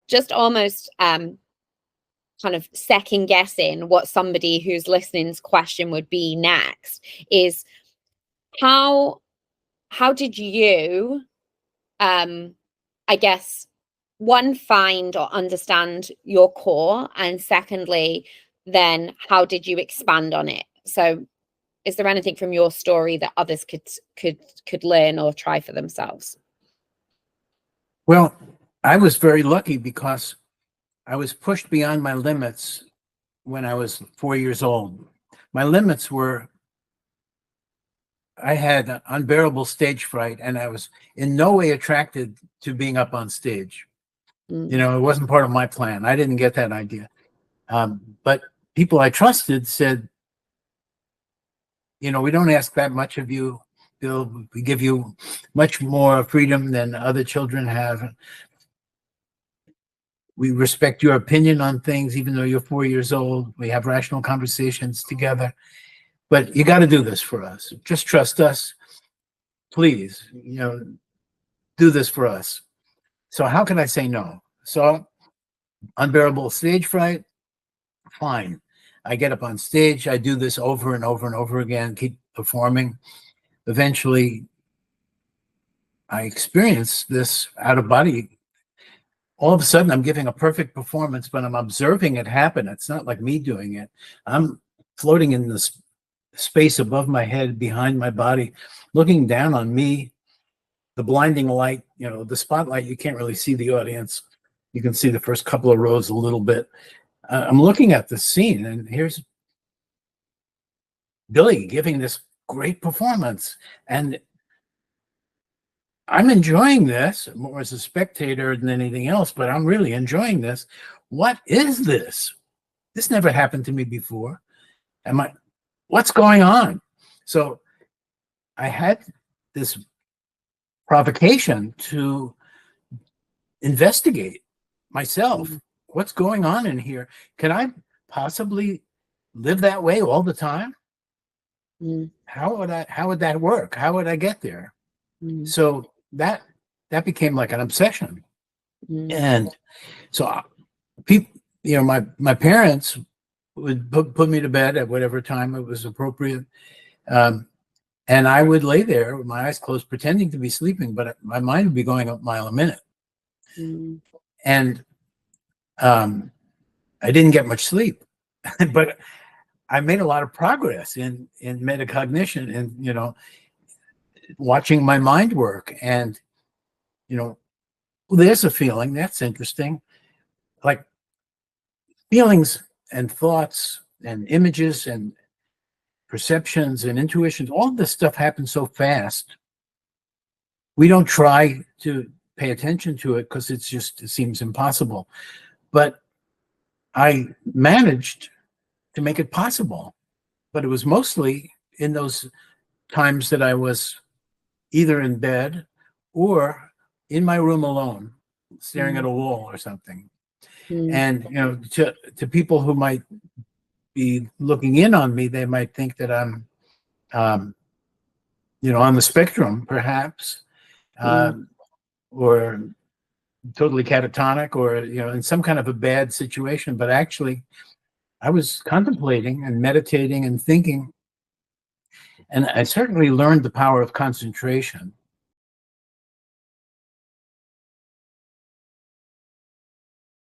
just almost kind of second guessing what somebody who's listening's question would be next is how did you I guess one, find or understand your core, and secondly, then how did you expand on it? So is there anything from your story that others could learn or try for themselves? Well, I was very lucky because I was pushed beyond my limits when I was 4 years old. My limits were, I had unbearable stage fright, and I was in no way attracted to being up on stage. You know, it wasn't part of my plan. I didn't get that idea. But people I trusted said, you know, we don't ask that much of you. We give you much more freedom than other children have. We respect your opinion on things, even though you're 4 years old. We have rational conversations together. But you got to do this for us. Just trust us. Please, you know, do this for us. So how can I say no? So unbearable stage fright, fine. I get up on stage. I do this over and over and over again, keep performing. Eventually, I experience this out of body. All of a sudden, I'm giving a perfect performance, but I'm observing it happen. It's not like me doing it. I'm floating in this space above my head, behind my body, looking down on me, the blinding light, you know, the spotlight. You can't really see the audience. You can see the first couple of rows a little bit. I'm looking at the scene, and here's Billy giving this great performance, and I'm enjoying this more as a spectator than anything else, but I'm really enjoying this. What is this? This never happened to me before. What's going on? So I had this provocation to investigate myself. What's going on in here? Can I possibly live that way all the time? How would that work? How would I get there? So that became like an obsession. And so people, you know, my parents would put me to bed at whatever time it was appropriate. And I would lay there with my eyes closed, pretending to be sleeping, but my mind would be going a mile a minute. And I didn't get much sleep, but I made a lot of progress in metacognition and, you know, watching my mind work. And, you know, there's a feeling that's interesting. Like feelings and thoughts and images and perceptions and intuitions, all this stuff happens so fast. We don't try to pay attention to it because it seems impossible. But I managed to make it possible. But it was mostly in those times that I was either in bed or in my room alone, staring at a wall or something. And, you know, to people who might be looking in on me, they might think that I'm, you know, on the spectrum, perhaps, or totally catatonic, or, you know, in some kind of a bad situation. But actually, I was contemplating and meditating and thinking, and I certainly learned the power of concentration.